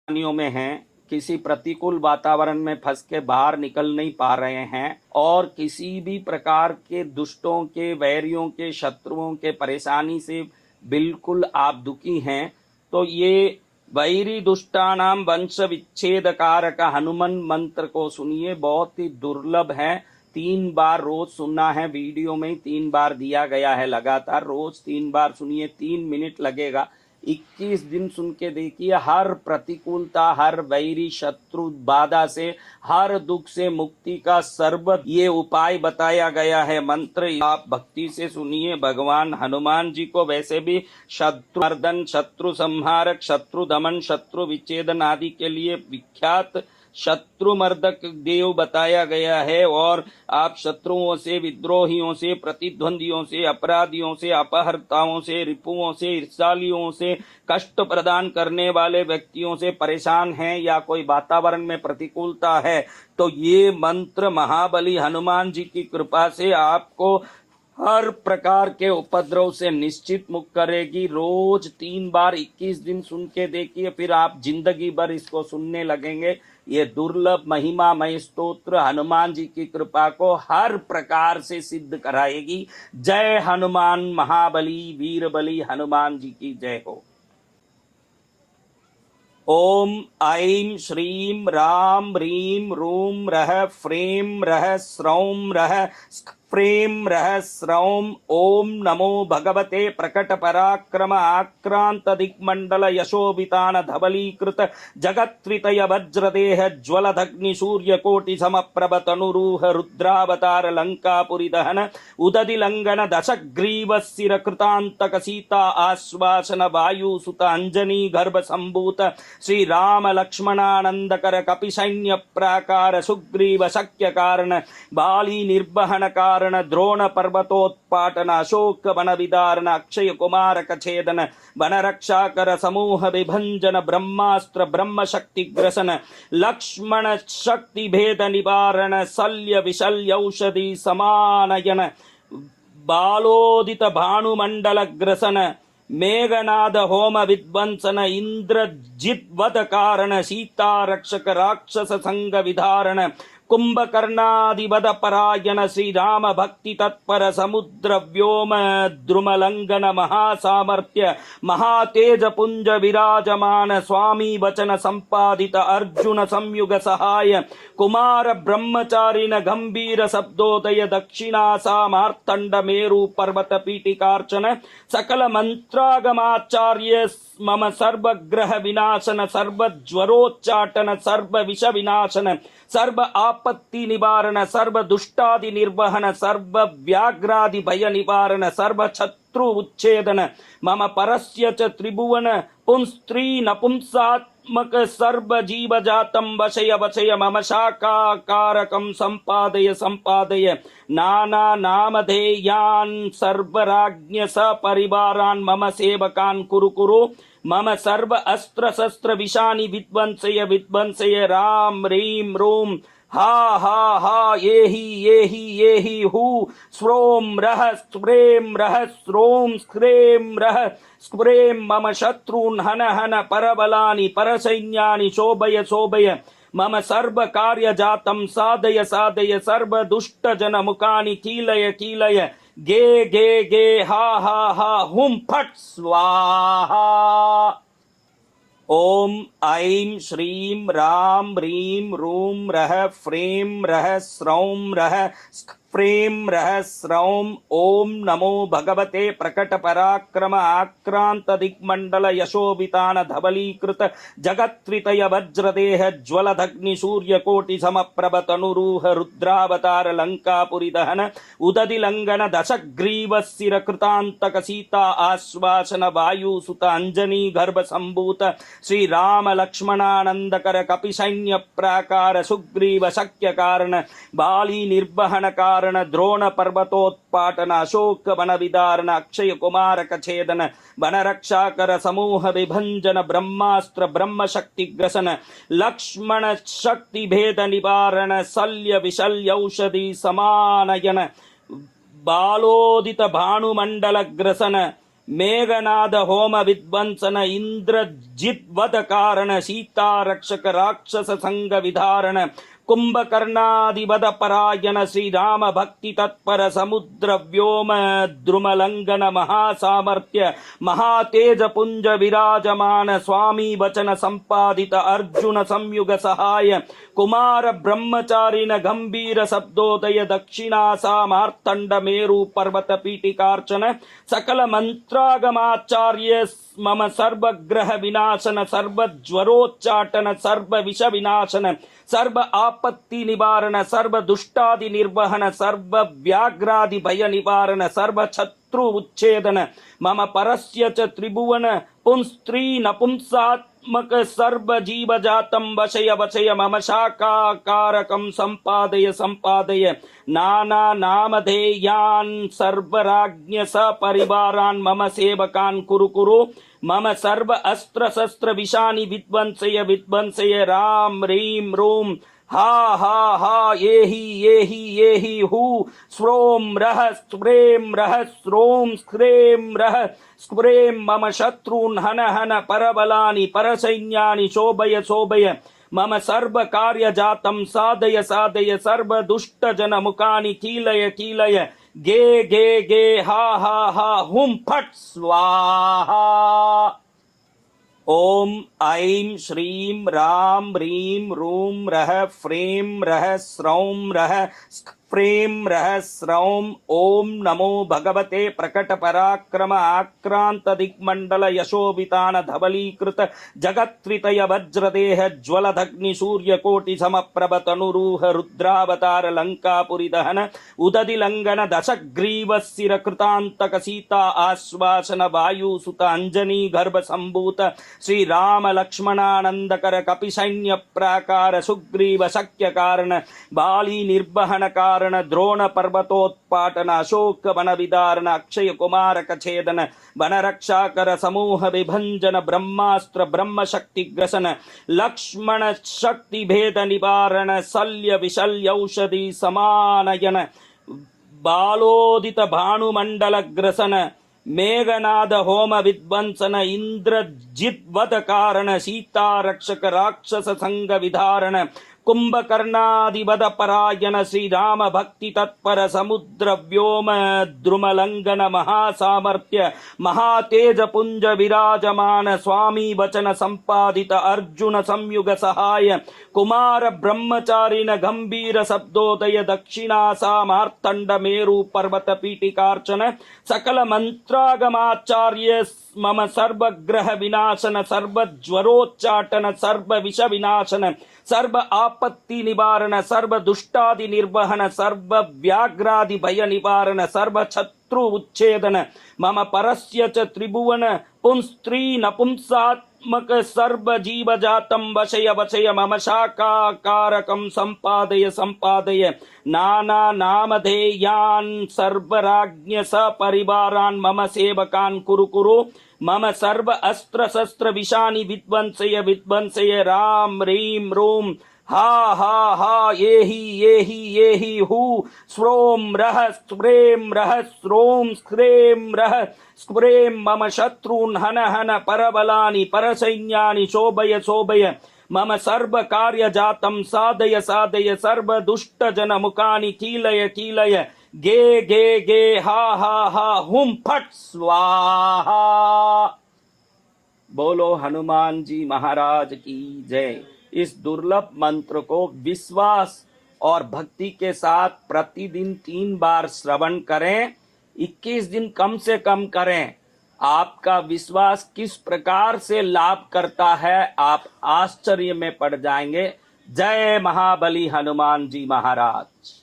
में हैं, किसी प्रतिकूल वातावरण में फंस के बाहर निकल नहीं पा रहे हैं और किसी भी प्रकार के दुष्टों के, वैरियों के, शत्रुओं के परेशानी से बिल्कुल आप दुखी हैं, तो ये वैरी दुष्टानाम वंश विच्छेद कारक हनुमान मंत्र को सुनिए। बहुत ही दुर्लभ है। 3 बार रोज सुनना है। वीडियो में 3 बार दिया गया है लगातार। रोज 3 बार सुनिए, 3 मिनट लगेगा। 21 दिन सुन के देखिए। हर प्रतिकूलता, हर वैरी शत्रु बाधा से, हर दुख से मुक्ति का सर्व ये उपाय बताया गया है। मंत्र आप भक्ति से सुनिए। भगवान हनुमान जी को वैसे भी शत्रु मर्दन, शत्रु संहारक, शत्रु दमन, शत्रु विच्छेदन आदि के लिए विख्यात शत्रु मर्दक देव बताया गया है। और आप शत्रुओं से, विद्रोहियों से, प्रतिद्वंदियों से, अपराधियों से, अपहर्ताओं से, रिपुओं से, ईर्ष्यालियों से, कष्ट प्रदान करने वाले व्यक्तियों से परेशान हैं या कोई वातावरण में प्रतिकूलता है, तो ये मंत्र महाबली हनुमान जी की कृपा से आपको हर प्रकार के उपद्रव से निश्चित मुक्त करेगी। रोज 3 बार 21 दिन सुन के देखिए, फिर आप जिंदगी भर इसको सुनने लगेंगे। ये दुर्लभ महिमामय स्तोत्र हनुमान जी की कृपा को हर प्रकार से सिद्ध कराएगी। जय हनुमान महाबली वीरबली हनुमान जी की जय हो। ओम ऐं श्रीं राम ह्रीं रूं रः फ्रीं रः स्रौं रः फ्रीं रः स्रौं। ओम नमो भगवते प्रकट पराक्रम आक्रांत दिक्मंडल यशोभितान धवलीकृत जगत्त्रितय वज्रदेह ज्वलदग्नि सूर्य कोटि समप्रभ तनुरूह रुद्रावतार लंकापुरी दहन उदधि लंघन दशग्रीव शिर कृतांतक सीता आश्वासन वायुसुत अंजनी गर्भ संभूत श्री राम लक्ष्मणानंदकर कपिसैन्य प्राकार सुग्रीव शक्य कारण बाली निर्वहन कारण द्रोण पर्वतोत्पाटन अशोक वन विदारण अक्षय कुमारक छेदन वन रक्षाकर समूह विभंजन ब्रह्मास्त्र ब्रह्म शक्ति ग्रसन लक्ष्मण शक्ति भेद निवारण शल्य विशल्य औषधि समानयन बालोदित भानुमंडल ग्रसन मेघनाद होम विध्वंसन इंद्रजित वध कारण सीता रक्षक राक्षस संग विधारण कुंभकर्णादिवद परायण श्री राम भक्ति तत्पर समुद्र व्योम द्रुमलंघन महासामर्थ्य महातेज पुंज विराजमान स्वामी वचन संपादित अर्जुन संयुग सहाय कुमार ब्रह्मचारिण गंभीर शब्दोदय दक्षिणासा मार्तंड मेरु पर्वत पीठिकार्चन सकल मंत्रागमाचार्य मम सर्वग्रह विनाशन सर्व ज्वरोच्चाटन सर्व विष विनाशन सर्व आपत्ति निवारण सर्व दुष्टादि निर्वहन सर्व व्याघ्रादि भय निवारण सर्व शत्रु उच्छेदन मम परस्य च त्रिभुवन पुंस्त्री नपुंसात्मक सर्व जीव जातम वशय वशय मम शाकाकारकं संपादय संपादय नाना नामधेयान् सर्वराज्ञ सपरिवारान् मम सेवकान् कुरु कुरु मम सर्व अस्त्र शस्त्र विषानि विध्वंसय विध्वंसय राम ह्रीं रूं हा हा हा ये ही हु स्रोम रह स्प्रेम रह स्रोम स्क्रेम रह स्प्रेम मम शत्रून् हन हन परबलानि परसैन्यानि शोभय शोभय मम सर्व कार्य जातं साधय साधय सर्व दुष्ट जन मुखानि कीलय कीलय गे गे गे हा हा हा हुम फट स्वाहा। ओम ऐं श्रीं राम ह्रीं रूं रः फ्रीं रः स्रौं रः फ्रीं रः स्रौं। ओम नमो भगवते प्रकट पराक्रम आक्रांत दिक्मंडल यशोभितान धवलीकृत जगत्त्रितय वज्रदेह ज्वलदग्नि सूर्य कोटि समप्रभ तनुरूह रुद्रावतार लंकापुरी दहन उदधि लंघन दशग्रीव शिर कृतांतक सीता आश्वासन वायुसुत अंजनी गर्भ संभूत श्री राम लक्ष्मणानंदकर कपिसैन्य प्राकार सुग्रीव शक्य कारण बाली निर्वहन कारण द्रोण पर्वतोत्पाटन अशोक वन विदारण अक्षय कुमारक छेदन वन रक्षाकर समूह विभंजन ब्रह्मास्त्र ब्रह्म शक्ति ग्रसन लक्ष्मण शक्ति भेद निवारण शल्य विशल्य औषधि समानयन बालोदित भानुमंडल ग्रसन मेघनाद होम विध्वंसन इंद्रजित वध कारण सीता रक्षक राक्षस संग विधारण कुंभकर्णादिवद परायण श्री राम भक्ति तत्पर समुद्र व्योम द्रुमलंघन महासामर्थ्य महातेज पुंज विराजमान स्वामी वचन संपादित अर्जुन संयुग सहाय कुमार ब्रह्मचारिण गंभीर शब्दोदय दक्षिणासा मार्तंड मेरु पर्वत पीठिकार्चन सकल मंत्रागमाचार्य मम सर्वग्रह विनाशन सर्वज्वरोच्चाटन सर्व विष विनाशन सर्व आपत्ति निवारण सर्व दुष्टादि निर्वहन सर्व व्याघ्रादि भय निवारण सर्व शत्रु उच्छेदन मम परस्य च त्रिभुवन पुंस्त्री नपुंसात्मक सर्व जीव जातम वशय वशय मम शाकाकारकं संपादय संपादय नाना नामधेयान् सर्वराज्ञ सपरिवारान् मम सेवकान् कुरु कुरु मम सर्व अस्त्र शस्त्र विषानि विध्वंसय विध्वंसय राम रीम रोम हा हा हा ये ही हु स्रोम रह स्प्रेम रह स्रोम स्क्रेम रह स्प्रेम मम शत्रून् हन हन परबलानि परसैन्यानि शोभय शोभय मम सर्व कार्य जातं साधय साधय सर्व दुष्ट जन मुखानि कीलय कीलय गे गे गे हा हा हा हुम फट स्वाहा। ओम ऐं श्रीं राम ह्रीं रूं रः फ्रीं रः स्रौं रः फ्रीं रः स्रौं ओम नमो भगवते प्रकट पराक्रम आक्रांत दिग्मंडल यशोभितान धवलीकृत जगत्त्रितय वज्रदेह ज्वलदग्नि सूर्य कोटि समप्रभ तनुरूह रुद्रावतार लंकापुरी दहन उदधि लंघन दशग्रीव सिर कृतांतक सीता आश्वासन वायु सुत अंजनी गर्भ संभूत श्री राम लक्ष्मणानंदकर कपिसैन्य प्राकार सुग्रीव शक्य कारण बाली निर्वहन कारण द्रोण पर्वतोत्पाटन अशोक वन विदारण अक्षय कुमारक छेदन वन रक्षाकर समूह विभंजन ब्रह्मास्त्र ब्रह्म शक्ति ग्रसन लक्ष्मण शक्ति भेद निवारण शल्य विशल्य औषधि समानयन बालोदित भानुमंडल ग्रसन मेघनाद होम विध्वंसन इंद्रजित वध कारण सीता रक्षक राक्षस संग विधारण कुंभकर्णादिवद परायण श्री राम भक्ति तत्पर समुद्र व्योम द्रुमलंघन महासामर्थ्य महातेज पुंज विराजमान स्वामी वचन संपादित अर्जुन संयुग सहाय कुमार ब्रह्मचारिण गंभीर शब्दोदय दक्षिणासा मार्तंड मेरु पर्वत पीठिकार्चन सकल मंत्रागमाचार्य मम सर्वग्रह विनाशन सर्वज्वरोच्चाटन सर्व विष विनाशन सर्व आपत्ति निवारण सर्व दुष्टादि निर्वहन सर्व व्याघ्रादि भय निवारण सर्व शत्रु उच्छेदन मम परस्य च त्रिभुवन पुंस्त्री नपुंसात्मक सर्व जीव जातं वशय वशय मम शाकाकारकं संपादय संपादय नाना नामधेयान् सर्वराज्ञ सपरिवारान् मम सेवकान् कुरु कुरु मम सर्व अस्त्र शस्त्र विषानि विध्वंसय विध्वंसय राम ह्रीं रूं हा हा हा ये ही हु स्रोम रः स्प्रेम रः स्रोम स्क्रेम रः स्प्रेम मम शत्रून् हन हन परबलानि परसैन्यानि शोभय शोभय मम सर्व कार्य जातं साधय साधय सर्व दुष्ट जन मुखानि कीलय कीलय गे गे गे हा हा हा हुम फट स्वाहा। बोलो हनुमान जी महाराज की जय। इस दुर्लभ मंत्र को विश्वास और भक्ति के साथ प्रतिदिन 3 बार श्रवण करें, 21 दिन कम से कम करें। आपका विश्वास किस प्रकार से लाभ करता है आप आश्चर्य में पड़ जाएंगे। जय महाबली हनुमान जी महाराज।